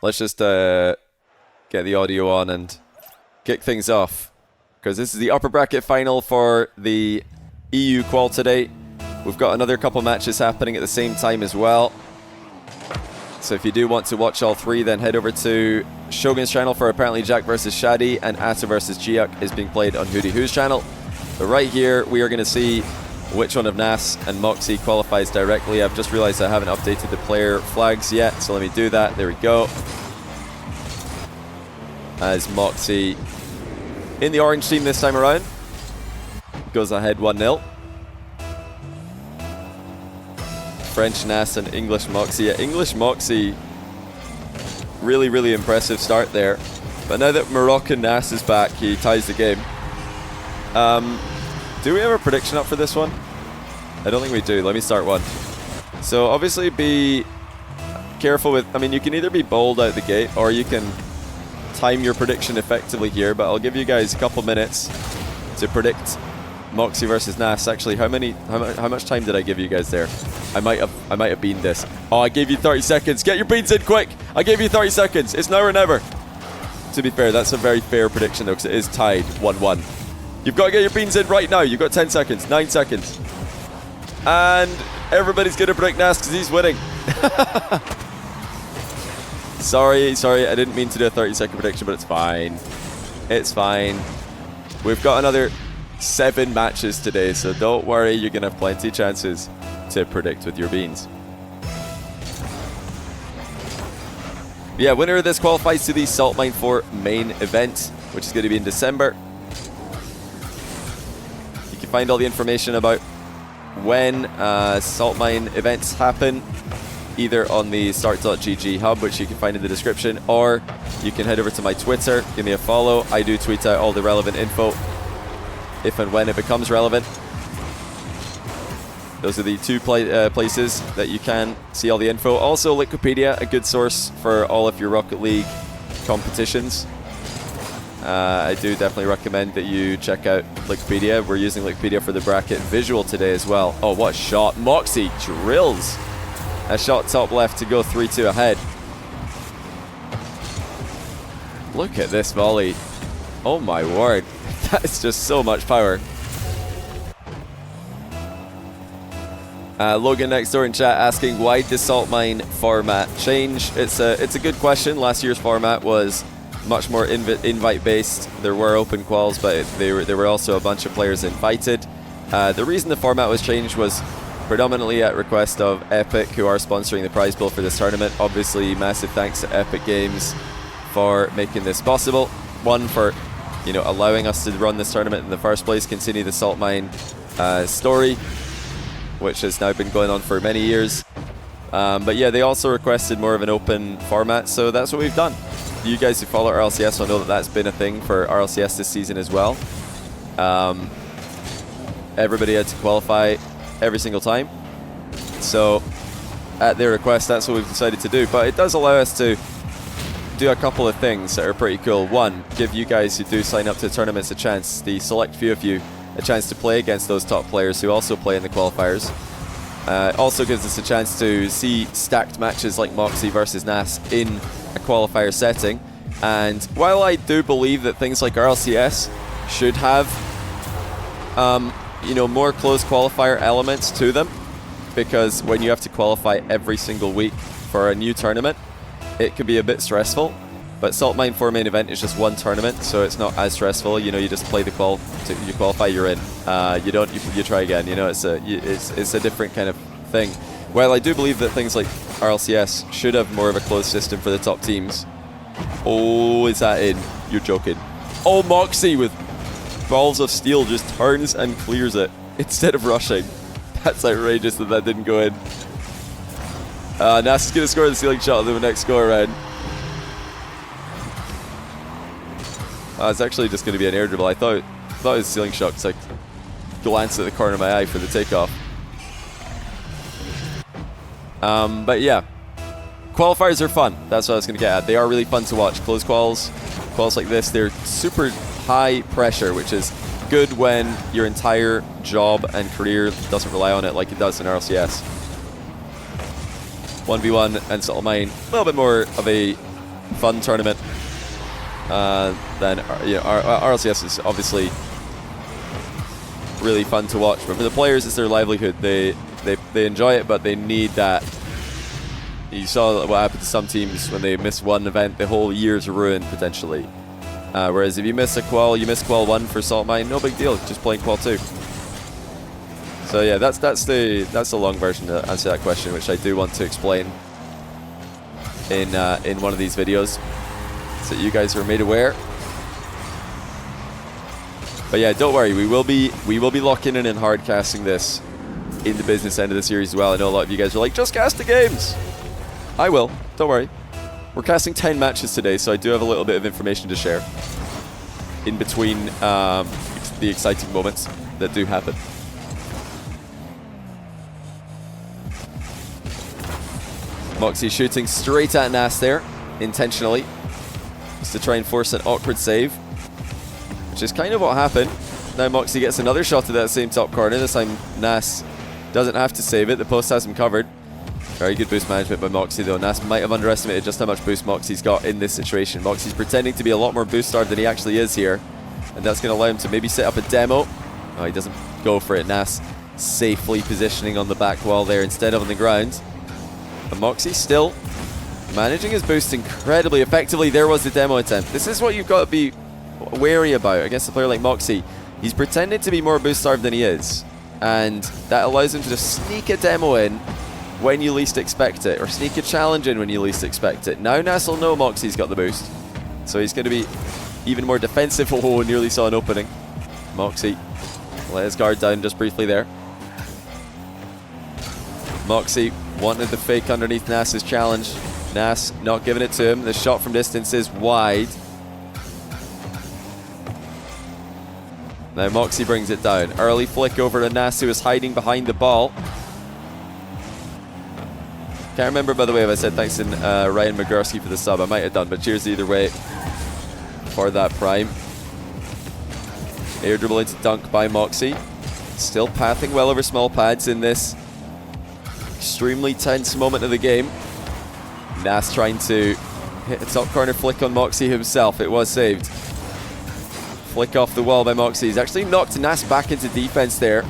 let's just get the audio on and kick things off, because this is the upper bracket final for the EU qual today. We've got another couple matches happening at the same time as well. So if you do want to watch all three, then head over to Shogun's channel for apparently Jack versus Shadi, and Atta versus Jiak is being played on Hootie Who's channel. But right here, we are going to see which one of Nass and Mawkzy qualifies directly. I've just realized I haven't updated the player flags yet, so let me do that. There we go. As Mawkzy in the orange team this time around goes ahead 1-0. French Nass and English Mawkzy. Yeah, English Mawkzy, really, really impressive start there. But now that Moroccan Nass is back, he ties the game. Do we have a prediction up for this one? I don't think we do. Let me start one. So obviously be careful with, I mean, you can either be bold out the gate or you can time your prediction effectively here, but I'll give you guys a couple minutes to predict Mawkzy versus Nass. Actually, how much time did I give you guys there? I might have beaned this. Oh, I gave you 30 seconds. Get your beans in quick. I gave you 30 seconds. It's now or never. To be fair, that's a very fair prediction though, because it is tied 1-1. You've got to get your beans in right now. You've got 10 seconds, 9 seconds. And everybody's going to predict Nass because he's winning. Sorry, I didn't mean to do a 30-second prediction, but it's fine. It's fine. We've got another 7 matches today, so don't worry, you're going to have plenty of chances to predict with your beans. Yeah, winner of this qualifies to the Salt Mine 4 main event, which is going to be in December. You can find all the information about when Salt Mine events happen either on the start.gg hub, which you can find in the description, or you can head over to my Twitter, give me a follow. I do tweet out all the relevant info if and when it becomes relevant. Those are the two places that you can see all the info. Also, Wikipedia, a good source for all of your Rocket League competitions. I do definitely recommend that you check out Wikipedia. We're using Wikipedia for the bracket visual today as well. Oh, what a shot. Mawkzy drills a shot top left to go 3-2 ahead. Look at this volley. Oh my word. That is just so much power. Logan next door in chat asking, why did Salt Mine format change? It's a good question. Last year's format was much more invite based. There were open quals, but there were also a bunch of players invited. The reason the format was changed was predominantly at request of Epic, who are sponsoring the prize pool for this tournament. Obviously, massive thanks to Epic Games for making this possible. One, for allowing us to run this tournament in the first place, continue the Salt Mine story, which has now been going on for many years. But yeah, they also requested more of an open format, so that's what we've done. You guys who follow RLCS will know that that's been a thing for RLCS this season as well. Everybody had to qualify every single time. So at their request, that's what we've decided to do. But it does allow us to do a couple of things that are pretty cool. One, give you guys who do sign up to tournaments a chance, the select few of you, a chance to play against those top players who also play in the qualifiers. Also gives us a chance to see stacked matches like Mawkzy versus Nass in a qualifier setting. And while I do believe that things like RLCS should have more close qualifier elements to them, because when you have to qualify every single week for a new tournament, it can be a bit stressful. But Salt Mine 4 main event is just one tournament, so it's not as stressful. You just play the qual, you qualify, you're in. You try again. It's a different kind of thing. While I do believe that things like RLCS should have more of a closed system for the top teams. Oh, is that in? You're joking. Oh, Mawkzy with balls of steel just turns and clears it instead of rushing. That's outrageous that didn't go in. Nass is going to score the ceiling shot in the next go around. It's actually just going to be an air dribble. I thought it was a ceiling shot because I glanced at the corner of my eye for the takeoff. But yeah, qualifiers are fun. That's what I was going to get at. They are really fun to watch. Close quals like this, they're super high pressure, which is good when your entire job and career doesn't rely on it like it does in RLCS. 1v1 and Salt Mine, a little bit more of a fun tournament. Then RLCS is obviously really fun to watch, but for the players, it's their livelihood. They enjoy it, but they need that. You saw what happened to some teams when they miss one event, the whole year's ruined potentially. Whereas if you miss a qual, you miss qual 1 for Salt Mine, no big deal, just playing qual 2. So yeah, that's the long version to answer that question, which I do want to explain in one of these videos, so that you guys are made aware. But yeah, don't worry, we will be locking in and hard casting this in the business end of the series as well. I know a lot of you guys are like, just cast the games. I will, don't worry. We're casting 10 matches today, so I do have a little bit of information to share in between the exciting moments that do happen. Mawkzy shooting straight at Nass there, intentionally, just to try and force an awkward save, which is kind of what happened. Now Mawkzy gets another shot at that same top corner. This time Nass doesn't have to save it. The post has him covered. Very good boost management by Mawkzy though. Nass might have underestimated just how much boost Mawkzy's got in this situation. Mawkzy's pretending to be a lot more boost starved than he actually is here, and that's going to allow him to maybe set up a demo. Oh, he doesn't go for it. Nass safely positioning on the back wall there instead of on the ground. And Mawkzy still managing his boost incredibly effectively. There was the demo attempt. This is what you've got to be wary about against a player like Mawkzy. He's pretending to be more boost starved than he is, and that allows him to just sneak a demo in when you least expect it, or sneak a challenge in when you least expect it. Now Nass will know Mawkzy's got the boost, so he's going to be even more defensive. Oh, nearly saw an opening. Mawkzy let his guard down just briefly there. Mawkzy wanted the fake underneath Nass's challenge. Nass not giving it to him. The shot from distance is wide. Now Mawkzy brings it down. Early flick over to Nass, who is hiding behind the ball. Can't remember, by the way, if I said thanks to Ryan Magurski for the sub. I might have done, but cheers either way for that prime. Air dribble into dunk by Mawkzy. Still pathing well over small pads in this extremely tense moment of the game. Nass trying to hit a top corner flick on Mawkzy himself. It was saved. Flick off the wall by Mawkzy. He's actually knocked Nass back into defense there.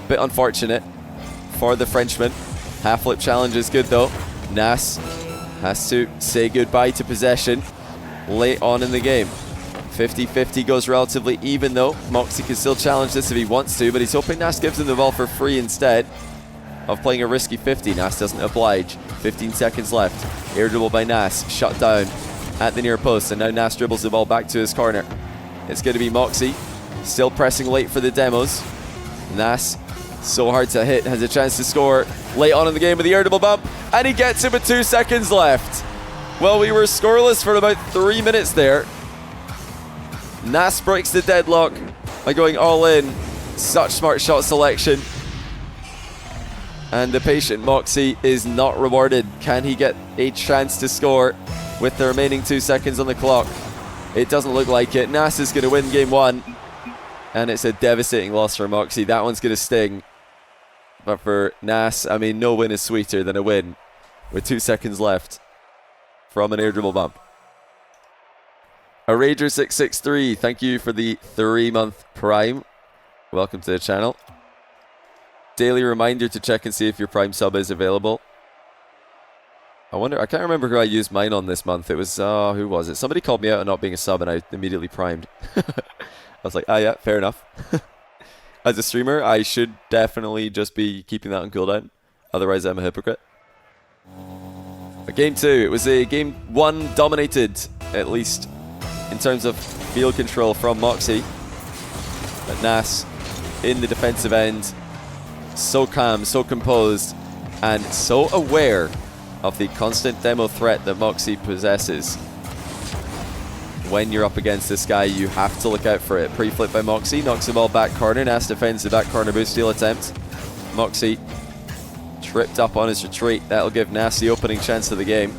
Bit unfortunate for the Frenchman. Half flip challenge is good though. Nass has to say goodbye to possession late on in the game. 50-50 goes relatively even though. Mawkzy can still challenge this if he wants to, but he's hoping Nass gives him the ball for free instead of playing a risky 50. Nass doesn't oblige. 15 seconds left. Air dribble by Nass. Shut down at the near post, and now Nass dribbles the ball back to his corner. It's going to be Mawkzy still pressing late for the demos. Nass, so hard to hit, has a chance to score late on in the game with the air dribble bump, and he gets it with 2 seconds left. Well, we were scoreless for about 3 minutes there. Nass breaks the deadlock by going all in. Such smart shot selection. And the patient Mawkzy is not rewarded. Can he get a chance to score with the remaining 2 seconds on the clock? It doesn't look like it. Nass is going to win game 1. And it's a devastating loss for Mawkzy. That one's going to sting. But for Nass, I mean, no win is sweeter than a win with 2 seconds left from an air dribble bump. A Rager663, thank you for the 3-month prime. Welcome to the channel. Daily reminder to check and see if your prime sub is available. I can't remember who I used mine on this month. It was, who was it? Somebody called me out on not being a sub and I immediately primed. I was like, yeah, fair enough. As a streamer, I should definitely just be keeping that on cooldown. Otherwise, I'm a hypocrite. But game 2, it was a game 1 dominated, at least in terms of field control from Mawkzy. But Nass in the defensive end, so calm, so composed, and so aware of the constant demo threat that Mawkzy possesses. When you're up against this guy, you have to look out for it. Pre-flip by Mawkzy, knocks the ball back corner. Nass defends the back corner boost steal attempt. Mawkzy tripped up on his retreat. That'll give Nass the opening chance of the game.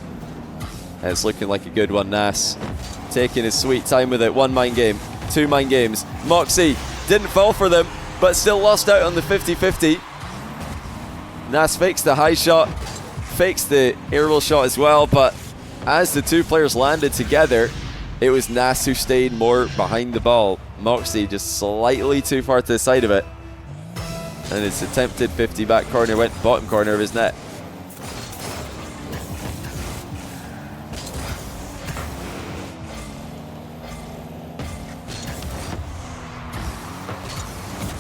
And it's looking like a good one. Nass taking his sweet time with it. 1 mind game, 2 mind games. Mawkzy didn't fall for them, but still lost out on the 50-50. Nass fakes the high shot, fakes the aerial shot as well, but as the two players landed together, it was Nass who stayed more behind the ball. Mawkzy just slightly too far to the side of it. And his attempted 50 back corner went bottom corner of his net.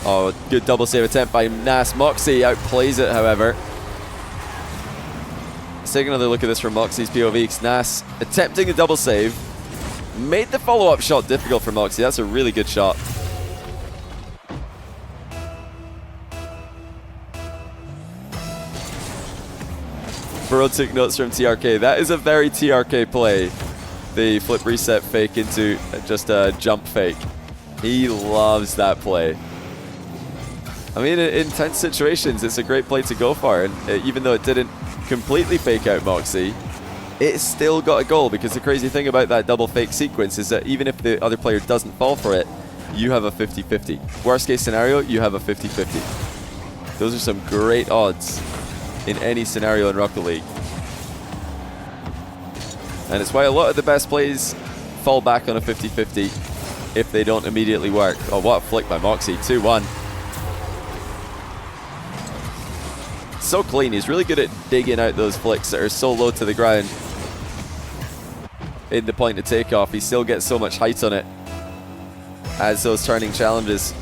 Oh, good double save attempt by Nass. Mawkzy outplays it, however. Let's take another look at this from Mawkzy's POV, because Nass attempting a double save made the follow-up shot difficult for Mawkzy. That's a really good shot. Bro took notes from TRK. That is a very TRK play. The flip reset fake into just a jump fake. He loves that play. I mean, in tense situations, it's a great play to go for. And even though it didn't completely fake out Mawkzy, it still got a goal, because the crazy thing about that double fake sequence is that even if the other player doesn't fall for it, you have a 50-50. Worst case scenario, you have a 50-50. Those are some great odds in any scenario in Rocket League. And it's why a lot of the best plays fall back on a 50-50 if they don't immediately work. Oh, what a flick by Mawkzy, 2-1. So clean. He's really good at digging out those flicks that are so low to the ground. In the point of takeoff, he still gets so much height on it as those turning challenges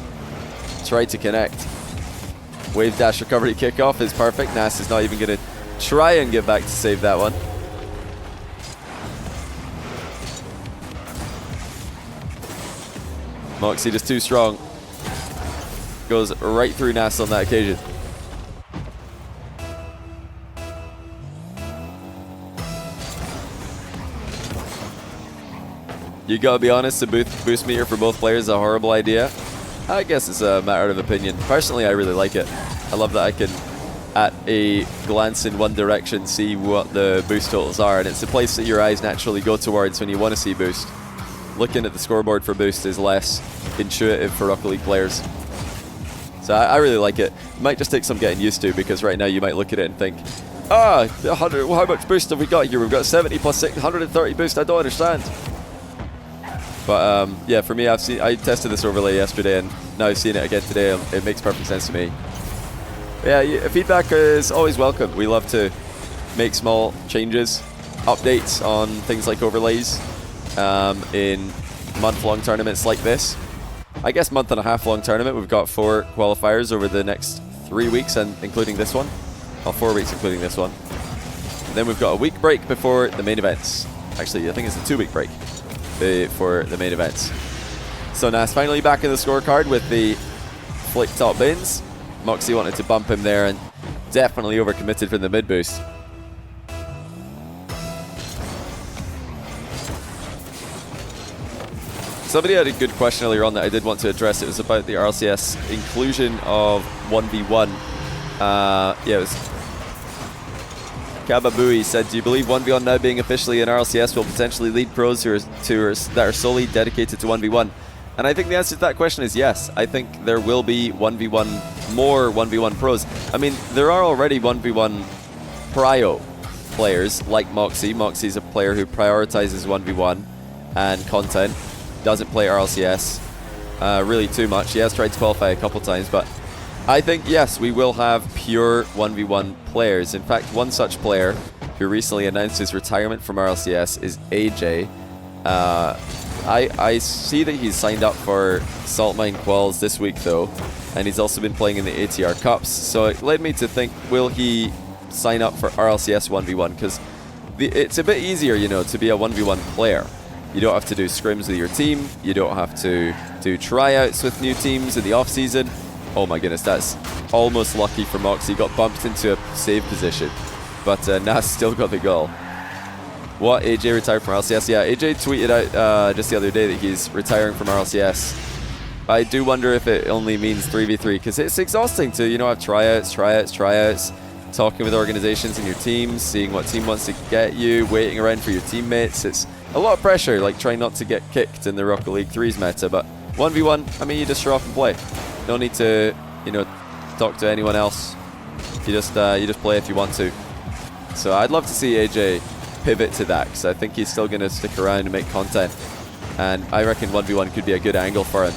try to connect. Wave dash recovery kickoff is perfect. Nass is not even going to try and get back to save that one. Mawkzy just too strong. Goes right through Nass on that occasion. You gotta be honest, the boost meter for both players is a horrible idea. I guess it's a matter of opinion. Personally, I really like it. I love that I can, at a glance in one direction, see what the boost totals are, and it's the place that your eyes naturally go towards when you want to see boost. Looking at the scoreboard for boost is less intuitive for Rocket League players. So I really like it. It might just take some getting used to, because right now you might look at it and think, ah, 100, how much boost have we got here? We've got 70 plus 630 boost. I don't understand. But yeah, for me, I tested this overlay yesterday, and now I've seen it again today. It makes perfect sense to me. Yeah, feedback is always welcome. We love to make small changes, updates on things like overlays in month-long tournaments like this. I guess month-and-a-half-long tournament. We've got 4 qualifiers over the next 3 weeks, and including this one. Well, 4 weeks including this one. And then we've got a week break before the main events. Actually, I think it's a 2-week break for the main events. So Nass finally back in the scorecard with the flick top bins. Mawkzy wanted to bump him there and definitely overcommitted from the mid boost. Somebody had a good question earlier on that I did want to address. It was about the RLCS inclusion of 1v1. Yeah, it was Kababui said, do you believe 1v1 now being officially in RLCS will potentially lead pros that are solely dedicated to 1v1? And I think the answer to that question is yes. I think there will be 1v1, more 1v1 pros. I mean, there are already 1v1 prio players like Mawkzy. Mawkzy is a player who prioritizes 1v1 and content, doesn't play RLCS really too much. He has tried to qualify a couple times, but I think, yes, we will have pure 1v1 players. In fact, one such player who recently announced his retirement from RLCS is AJ. I see that he's signed up for Salt Mine Quals this week, though, and he's also been playing in the ATR Cups. So it led me to think, will he sign up for RLCS 1v1? Because it's a bit easier, you know, to be a 1v1 player. You don't have to do scrims with your team. You don't have to do tryouts with new teams in the off-season. Oh my goodness, that's almost lucky for Mawkzy. Got bumped into a save position, but Nass still got the goal. What, AJ retired from RLCS? Yeah, AJ tweeted out just the other day that he's retiring from RLCS. I do wonder if it only means 3v3, because it's exhausting to, you know, have tryouts, talking with organizations in your teams, seeing what team wants to get you, waiting around for your teammates. It's a lot of pressure, like trying not to get kicked in the Rocket League 3's meta, but 1v1, I mean, you just show up and play. No need to, you know, talk to anyone else. You just play if you want to. So I'd love to see AJ pivot to that, because I think he's still going to stick around and make content. And I reckon 1v1 could be a good angle for him.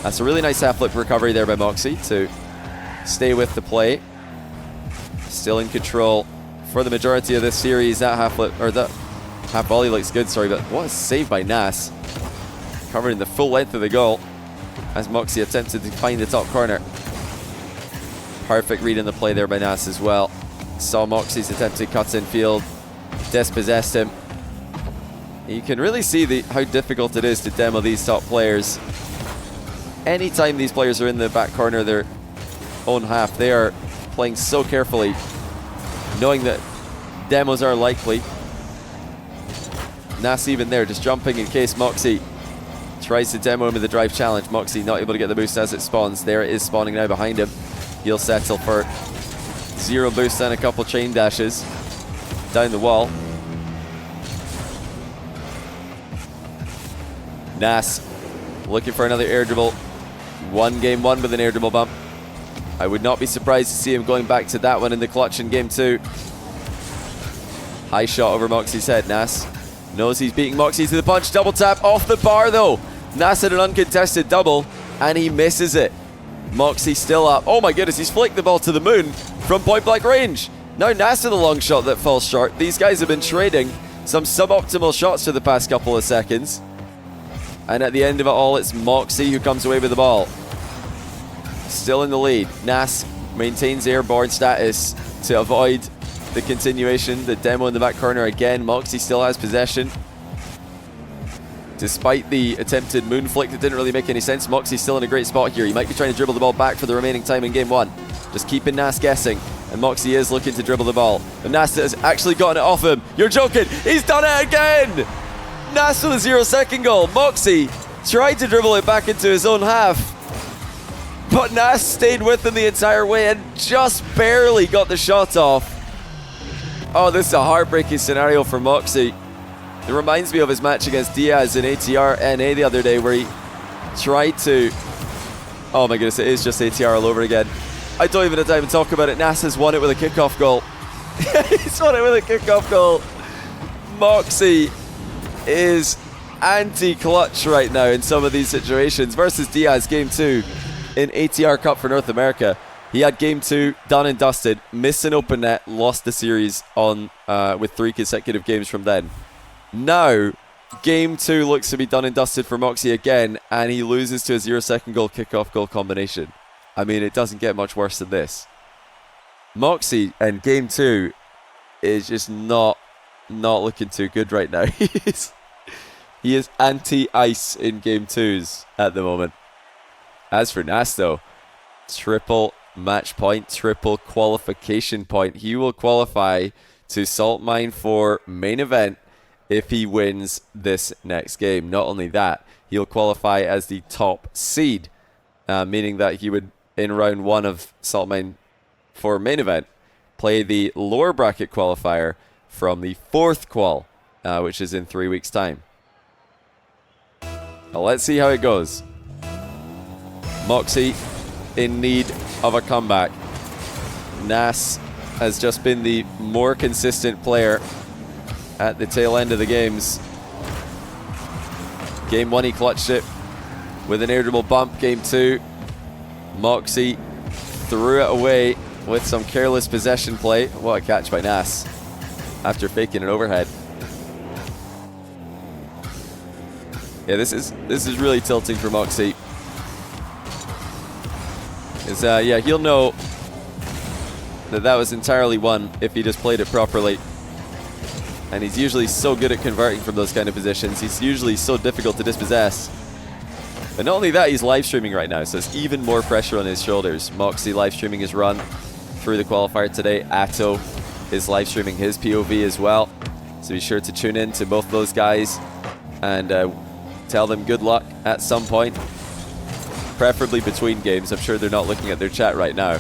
That's a really nice half flip recovery there by Mawkzy to stay with the play. Still in control for the majority of this series. That half flip, or that half volley looks good, sorry, but what a save by Nass. Covering the full length of the goal as Mawkzy attempted to find the top corner. Perfect read in the play there by Nass as well. Saw Mawkzy's attempted cuts in field, dispossessed him. You can really see how difficult it is to demo these top players. Anytime these players are in the back corner of their own half, they are playing so carefully, knowing that demos are likely. Nass even there, just jumping in case Mawkzy tries to demo him with the drive challenge. Mawkzy not able to get the boost as it spawns. There it is spawning now behind him. He'll settle for 0 boost and a couple chain dashes down the wall. Nass looking for another air dribble. Game one with an air dribble bump. I would not be surprised to see him going back to that one in the clutch in game 2. High shot over Mawkzy's head. Nass knows he's beating Mawkzy to the punch. Double tap off the bar though. Nass had an uncontested double and he misses it. Mawkzy still up. Oh my goodness, he's flicked the ball to the moon from point blank range. Now Nass with a long shot that falls short. These guys have been trading some suboptimal shots for the past couple of seconds. And at the end of it all, it's Mawkzy who comes away with the ball. Still in the lead. Nass maintains airborne status to avoid the continuation. The demo in the back corner again. Mawkzy still has possession. Despite the attempted moon flick that didn't really make any sense, Mawkzy's still in a great spot here. He might be trying to dribble the ball back for the remaining time in game 1. Just keeping Nass guessing. And Mawkzy is looking to dribble the ball. And Nass has actually gotten it off him. You're joking. He's done it again. Nass with a 0-second goal. Mawkzy tried to dribble it back into his own half, but Nass stayed with him the entire way and just barely got the shot off. Oh, this is a heartbreaking scenario for Mawkzy. It reminds me of his match against Diaz in ATR NA the other day where he tried to... Oh my goodness, it is just ATR all over again. I don't even have time to talk about it. Nass has won it with a kickoff goal. He's won it with a kickoff goal. Mawkzy is anti-clutch right now in some of these situations. Versus Diaz, game 2 in ATR Cup for North America. He had game 2 done and dusted, missed an open net, lost the series on with 3 consecutive games from then. Now, game 2 looks to be done and dusted for Mawkzy again, and he loses to a 0-second goal kickoff goal combination. I mean, it doesn't get much worse than this. Mawkzy and game 2 is just not looking too good right now. He is anti-ice in game 2s at the moment. As for Nass though, triple match point, triple qualification point. He will qualify to Salt Mine for main event if he wins this next game. Not only that, he'll qualify as the top seed, meaning that he would, in round 1 of Salt Mine for main event, play the lower bracket qualifier from the 4th qual, which is in 3 weeks' time. Now let's see how it goes. Mawkzy in need of a comeback. Nass has just been the more consistent player at the tail end of the games. Game 1 he clutched it with an air dribble bump. Game 2, Mawkzy threw it away with some careless possession play. What a catch by Nass after faking an overhead. Yeah, this is really tilting for Mawkzy. Yeah, he'll know that was entirely won if he just played it properly. And he's usually so good at converting from those kind of positions. He's usually so difficult to dispossess. But not only that, he's live streaming right now, so it's even more pressure on his shoulders. Mawkzy live streaming his run through the qualifier today. Atto is live streaming his POV as well. So be sure to tune in to both those guys and tell them good luck at some point. Preferably between games. I'm sure they're not looking at their chat right now.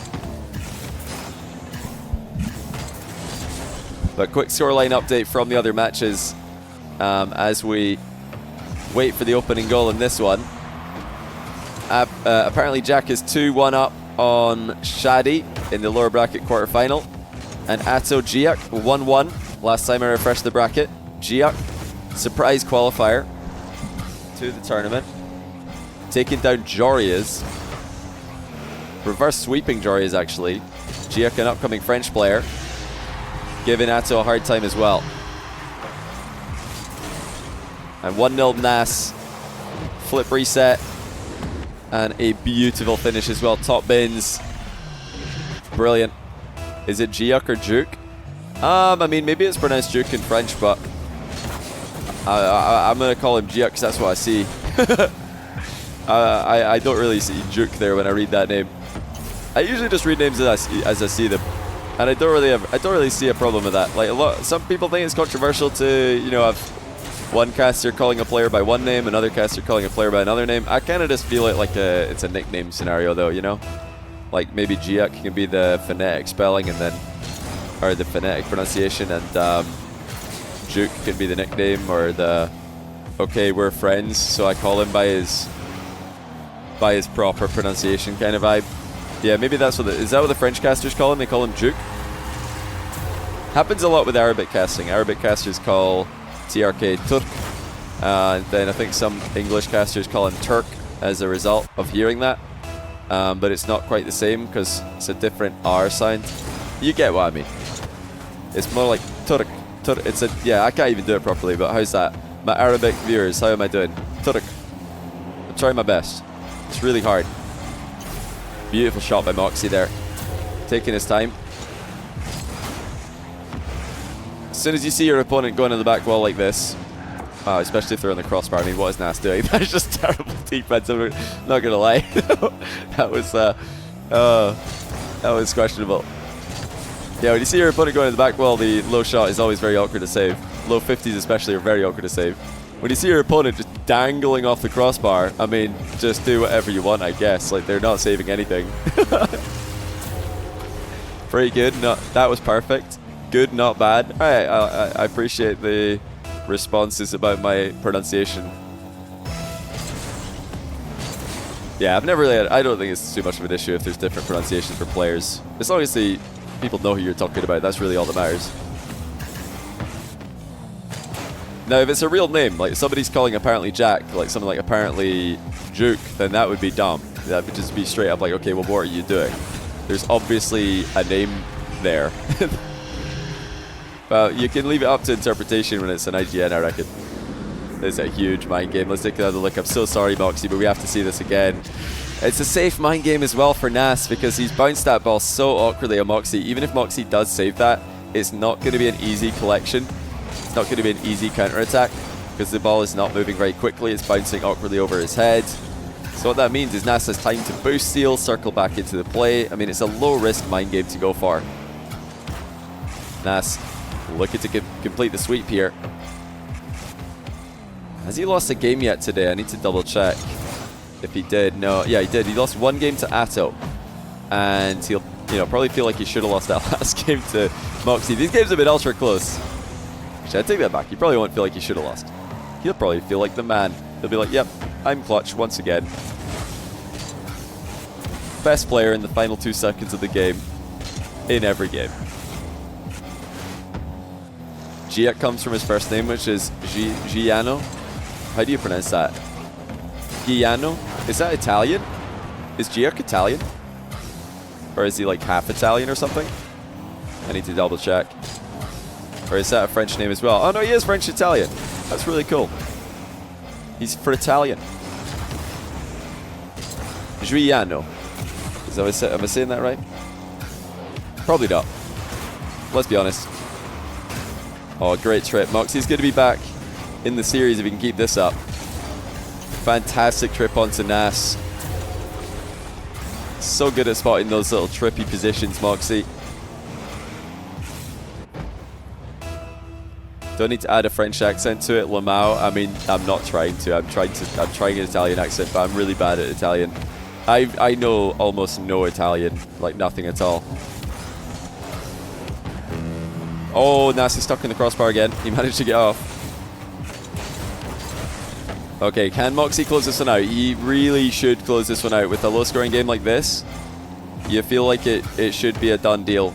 But quick scoreline update from the other matches as we wait for the opening goal in this one. Apparently Jack is 2-1 up on Shadi in the lower bracket quarterfinal. And Atto Giak 1-1 Last time I refreshed the bracket, Giak, surprise qualifier to the tournament, taking down Jorias. Reverse sweeping Jorias, actually. Giak, an upcoming French player, giving Atto a hard time as well. And 1-0 Nass. Flip reset. And a beautiful finish as well. Top bins. Brilliant. Is it Giak or Juke? I mean, maybe it's pronounced Juke in French, but I'm going to call him Giak because that's what I see. I don't really see Juke there when I read that name. I usually just read names as I see them, and I don't really see a problem with that. Like some people think it's controversial to, you know, have one caster calling a player by one name, another caster calling a player by another name. I kind of just feel it like it's a nickname scenario, though, you know. Like maybe Giak can be the phonetic spelling and then, or the phonetic pronunciation, and Juke can be the nickname or the, okay, we're friends, so I call him by his proper pronunciation kind of vibe. Yeah, maybe that's is that what the French casters call him? They call him Juke. Happens a lot with Arabic casting. Arabic casters call TRK Turk, and then I think some English casters call him Turk as a result of hearing that. But it's not quite the same because it's a different R sound. You get what I mean. It's more like Turk. It's a, yeah, I can't even do it properly, but how's that? My Arabic viewers, how am I doing? Turk. I'm trying my best. It's really hard. Beautiful shot by Mawkzy there. Taking his time. As soon as you see your opponent going in the back wall like this, especially if they're on the crossbar, I mean, what is Nass doing? That's just terrible defense. I'm not going to lie. that was questionable. Yeah, when you see your opponent going in the back wall, the low shot is always very awkward to save. Low 50s especially are very awkward to save. When you see your opponent just dangling off the crossbar, I mean, just do whatever you want, I guess. Like, they're not saving anything. Pretty good. No, that was perfect. Good, not bad. All right, I appreciate the responses about my pronunciation. Yeah, I've never really I don't think it's too much of an issue if there's different pronunciations for players. As long as the people know who you're talking about, that's really all that matters. Now, if it's a real name, like somebody's calling apparently Jack, like something like apparently Juke, then that would be dumb. That would just be straight up like, okay, well, what are you doing? There's obviously a name there. Well, you can leave it up to interpretation when it's an IGN, I reckon. It's a huge mind game. Let's take another look. I'm so sorry, Mawkzy, but we have to see this again. It's a safe mind game as well for Nass because he's bounced that ball so awkwardly on Mawkzy. Even if Mawkzy does save that, it's not going to be an easy collection. It's not going to be an easy counter-attack because the ball is not moving very quickly. It's bouncing awkwardly over his head. So what that means is Nass has time to boost steal, circle back into the play. I mean, it's a low-risk mind game to go for. Nass looking to complete the sweep here. Has he lost a game yet today? I need to double-check if he did. No, yeah, he did. He lost one game to Atto. And he'll, probably feel like he should have lost that last game to Mawkzy. These games have been ultra close. Actually, I take that back. He probably won't feel like he should have lost. He'll probably feel like the man. He'll be like, yep, I'm clutch once again. Best player in the final 2 seconds of the game. In every game. Giak comes from his first name, which is Giano. How do you pronounce that? Giano? Is that Italian? Is Giak Italian? Or is he like half Italian or something? I need to double check. Or is that a French name as well? Oh no, he is French-Italian. That's really cool. He's for Italian. Giuliano. Am I saying that right? Probably not. Let's be honest. Oh, great trip. Mawkzy's going to be back in the series if he can keep this up. Fantastic trip onto Nass. So good at spotting those little trippy positions, Mawkzy. Don't need to add a French accent to it, Lamau. I mean, I'm not trying to. I'm trying an Italian accent, but I'm really bad at Italian. I know almost no Italian, like nothing at all. Oh, Nass is stuck in the crossbar again. He managed to get off. Okay, can Mawkzy close this one out? He really should close this one out. With a low-scoring game like this, you feel like it should be a done deal.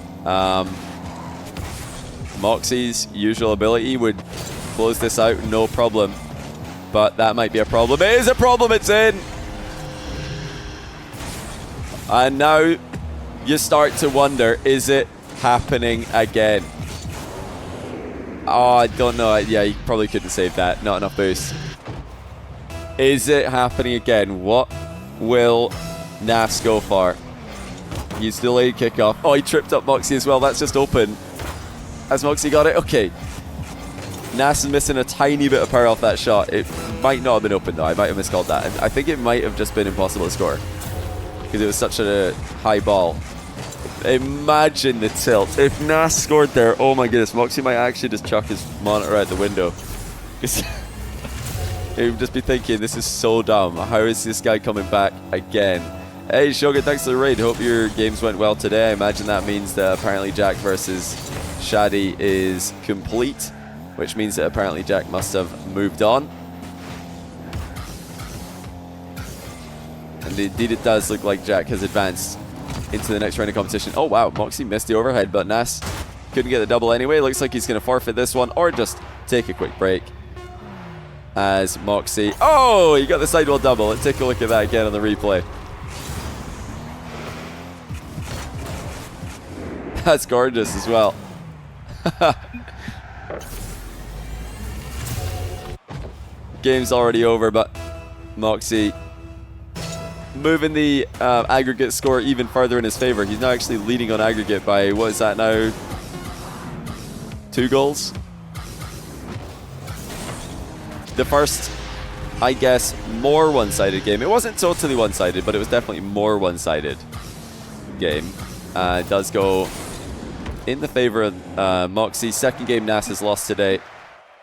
Mawkzy's usual ability would close this out, no problem. But that might be a problem. It is a problem, it's in! And now you start to wonder, is it happening again? Oh, I don't know. Yeah, you probably couldn't save that. Not enough boost. Is it happening again? What will Nass go for? He's delayed kickoff. Oh, he tripped up Mawkzy as well. That's just open. Has Mawkzy got it? Okay. Nass is missing a tiny bit of power off that shot. It might not have been open though. I might have miscalled that. I think it might have just been impossible to score because it was such a high ball. Imagine the tilt. If Nass scored there, oh my goodness, Mawkzy might actually just chuck his monitor out the window. He would just be thinking, this is so dumb. How is this guy coming back again? Hey Shogun, thanks for the raid. Hope your games went well today. I imagine that means that apparently Jack versus Shadi is complete, which means that apparently Jack must have moved on. And indeed it does look like Jack has advanced into the next round of competition. Oh wow, Mawkzy missed the overhead, but Nass couldn't get the double anyway. Looks like he's going to forfeit this one or just take a quick break. As Mawkzy, oh, he got the sidewall double. Let's take a look at that again on the replay. That's gorgeous as well. Game's already over, but Mawkzy moving the aggregate score even further in his favor. He's now actually leading on aggregate by, what is that now? 2 goals? The first, I guess, more one-sided game. It wasn't totally one-sided, but it was definitely more one-sided game. It does go in the favor of Mawkzy. Second game Nass has lost today.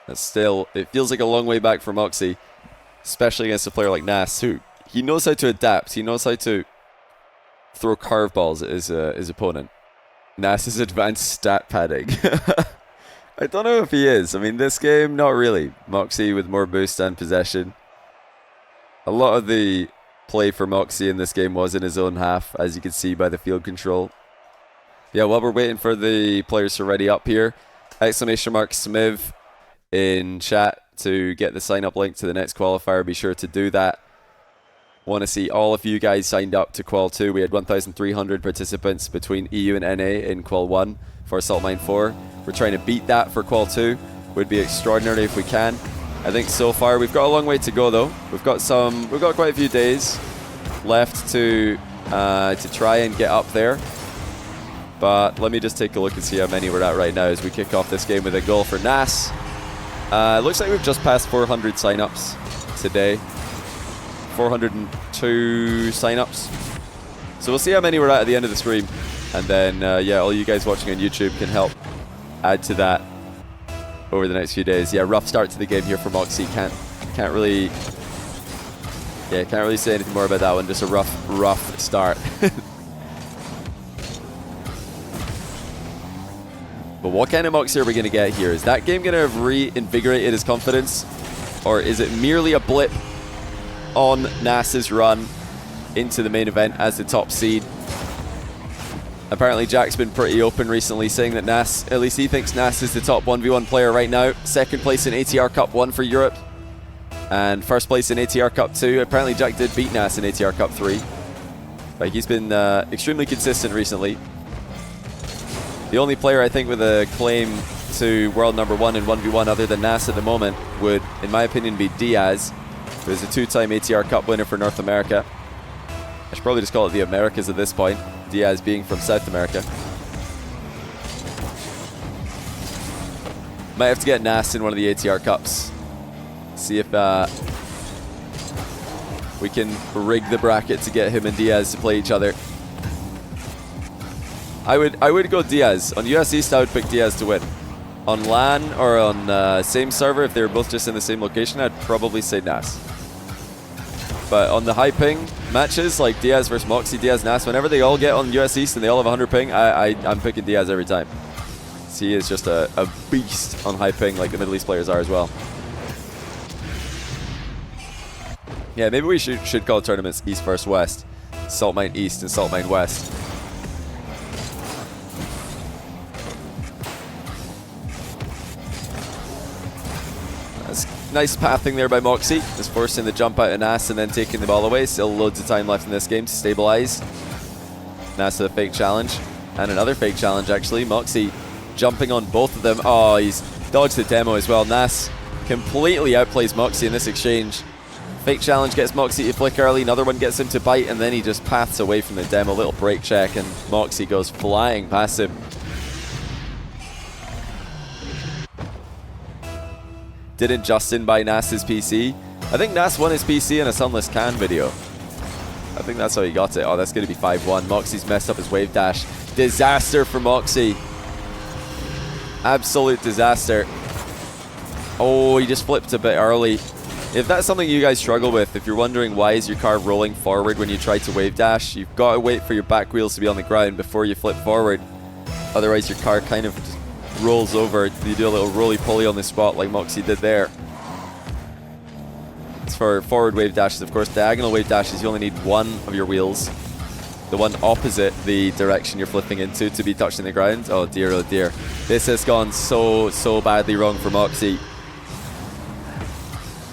But still, it feels like a long way back for Mawkzy, especially against a player like Nass, who he knows how to adapt. He knows how to throw curveballs at his opponent. Nass's advanced stat padding. I don't know if he is. I mean, this game, not really. Mawkzy with more boost and possession. A lot of the play for Mawkzy in this game was in his own half, as you can see by the field control. Yeah, while we're waiting for the players to ready up here, exclamation mark Smiv in chat to get the sign-up link to the next qualifier. Be sure to do that. Want to see all of you guys signed up to Qual 2. We had 1,300 participants between EU and NA in Qual 1 for Salt Mine 4. We're trying to beat that for Qual 2. Would be extraordinary if we can. I think so far we've got a long way to go though. We've got quite a few days left to try and get up there. But let me just take a look and see how many we're at right now as we kick off this game with a goal for Nass. Looks like we've just passed 400 signups today. 402 signups. So we'll see how many we're at the end of the stream. And then, yeah, all you guys watching on YouTube can help add to that over the next few days. Yeah, rough start to the game here for Mawkzy. Can't really say anything more about that one. Just a rough start. But what kind of Mawkzy are we going to get here? Is that game going to have reinvigorated his confidence? Or is it merely a blip on Nass's run into the main event as the top seed? Apparently Jack's been pretty open recently, saying that Nass, at least he thinks Nass is the top 1v1 player right now. Second place in ATR Cup 1 for Europe. And first place in ATR Cup 2. Apparently Jack did beat Nass in ATR Cup 3. But he's been extremely consistent recently. The only player I think with a claim to world number 1 in 1v1 other than Nass at the moment would, in my opinion, be Diaz, who is a 2-time ATR Cup winner for North America. I should probably just call it the Americas at this point, Diaz being from South America. Might have to get Nass in one of the ATR Cups. See if we can rig the bracket to get him and Diaz to play each other. I would go Diaz. On US East, I would pick Diaz to win. On LAN or on same server, if they were both just in the same location, I'd probably say Nass. But on the high ping matches, like Diaz versus Mawkzy, Diaz, Nass, whenever they all get on US East and they all have 100 ping, I'm picking Diaz every time. So he is just a beast on high ping, like the Middle East players are as well. Yeah, maybe we should call tournaments East versus West. Salt Mine East and Salt Mine West. Nice pathing there by Mawkzy. Just forcing the jump out of Nass and then taking the ball away. Still loads of time left in this game to stabilize. Nass with a fake challenge. And another fake challenge, actually. Mawkzy jumping on both of them. Oh, he's dodged the demo as well. Nass completely outplays Mawkzy in this exchange. Fake challenge gets Mawkzy to flick early. Another one gets him to bite, and then he just paths away from the demo. Little break check, and Mawkzy goes flying past him. Didn't Justin buy Nass's PC? I think Nass won his PC in a Sunless Can video. I think that's how he got it. Oh, that's going to be 5-1. Mawkzy's messed up his wave dash. Disaster for Mawkzy. Absolute disaster. Oh, he just flipped a bit early. If that's something you guys struggle with, if you're wondering why is your car rolling forward when you try to wave dash, you've got to wait for your back wheels to be on the ground before you flip forward. Otherwise, your car kind of just rolls over. You do a little roly-poly on the spot like Mawkzy did there. As for forward wave dashes, of course, diagonal wave dashes, you only need one of your wheels. The one opposite the direction you're flipping into to be touching the ground. Oh dear, oh dear. This has gone so badly wrong for Mawkzy.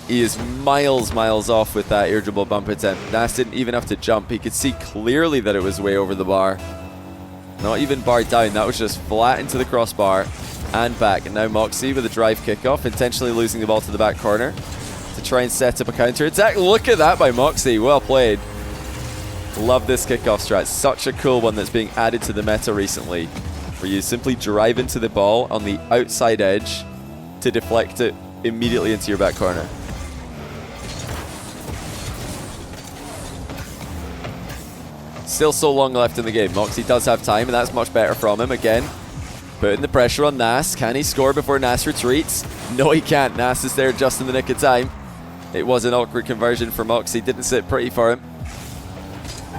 He is miles off with that air dribble bump attempt. Nass didn't even have to jump. He could see clearly that it was way over the bar. Not even bar down. That was just flat into the crossbar and back. And now Mawkzy with a drive kickoff, intentionally losing the ball to the back corner to try and set up a counter attack. Look at that by Mawkzy. Well played. Love this kickoff strat. Such a cool one that's being added to the meta recently, where you simply drive into the ball on the outside edge to deflect it immediately into your back corner. Still so long left in the game. Mawkzy does have time, and that's much better from him. Again, putting the pressure on Nass. Can he score before Nass retreats? No, he can't. Nass is there just in the nick of time. It was an awkward conversion for Mawkzy. Didn't sit pretty for him.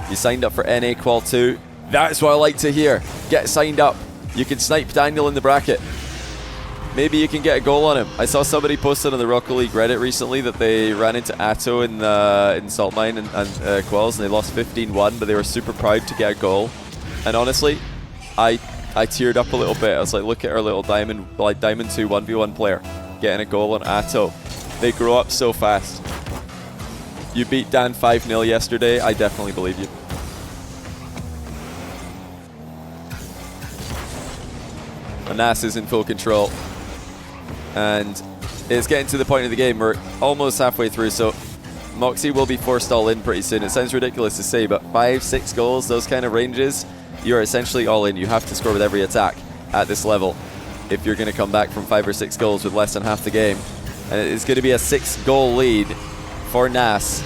You signed up for NA Qual 2. That's what I like to hear. Get signed up. You can snipe Daniel in the bracket. Maybe you can get a goal on him. I saw somebody posted on the Rocket League Reddit recently that they ran into Atto in Salt Mine and Quals, and they lost 15-1, but they were super proud to get a goal. And honestly, I teared up a little bit. I was like, look at our little Diamond 2 1v1 player getting a goal on Atto. They grow up so fast. You beat Dan 5-0 yesterday. I definitely believe you. And Nass is in full control. And it's getting to the point of the game. We're almost halfway through, so Mawkzy will be forced all in pretty soon. It sounds ridiculous to say, but 5-6 goals, those kind of ranges, you're essentially all in. You have to score with every attack at this level if you're going to come back from 5 or 6 goals with less than half the game. And it's going to be a 6-goal lead for Nass.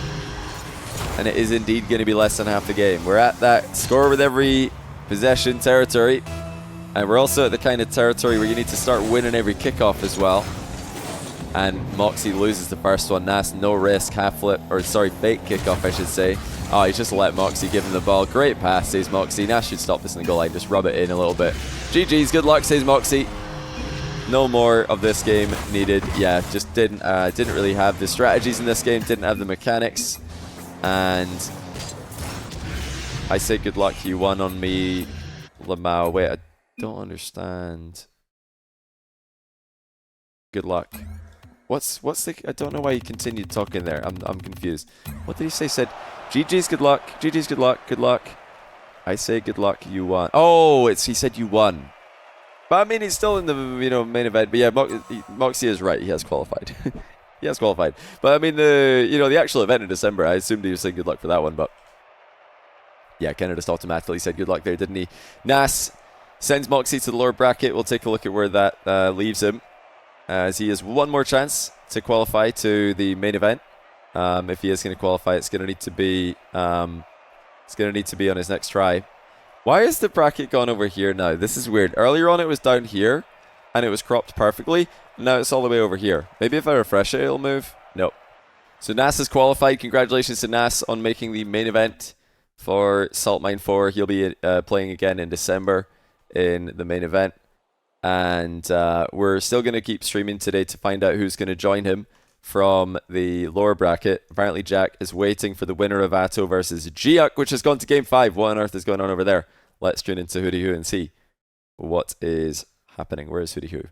And it is indeed going to be less than half the game. We're at that score with every possession territory. And we're also at the kind of territory where you need to start winning every kickoff as well. And Mawkzy loses the first one. Nass, no risk, half flip, or sorry, fake kickoff, I should say. Oh, he just let Mawkzy give him the ball. Great pass, says Mawkzy. Nass should stop this in the goal line, just rub it in a little bit. GG's, good luck, says Mawkzy. No more of this game needed. Yeah, just didn't really have the strategies in this game, didn't have the mechanics. And I say good luck, you won on me, Lamau. Wait, I don't understand. Good luck. What's the? I don't know why he continued talking there. I'm confused. What did he say? He said, GG's good luck. GG's good luck. Good luck. I say good luck. You won. Oh, he said you won. But I mean, he's still in the main event. But yeah, Mawkzy is right. He has qualified. He has qualified. But I mean, the actual event in December, I assumed he was saying good luck for that one. But yeah, Kenner just automatically said good luck there, didn't he? Nass sends Mawkzy to the lower bracket. We'll take a look at where that leaves him, as he has one more chance to qualify to the main event. If he is going to qualify, it's going to need to be on his next try. Why is the bracket gone over here now? This is weird. Earlier on, it was down here, and it was cropped perfectly. Now it's all the way over here. Maybe if I refresh it, it'll move. Nope. So Nass is qualified. Congratulations to Nass on making the main event for Salt Mine 4. He'll be playing again in December in the main event. And we're still going to keep streaming today to find out who's going to join him from the lower bracket. Apparently Jack is waiting for the winner of Atto versus Giuk, which has gone to Game 5. What on earth is going on over there? Let's tune into Hootie Hoo and see what is happening. Where is Hootie Hoo?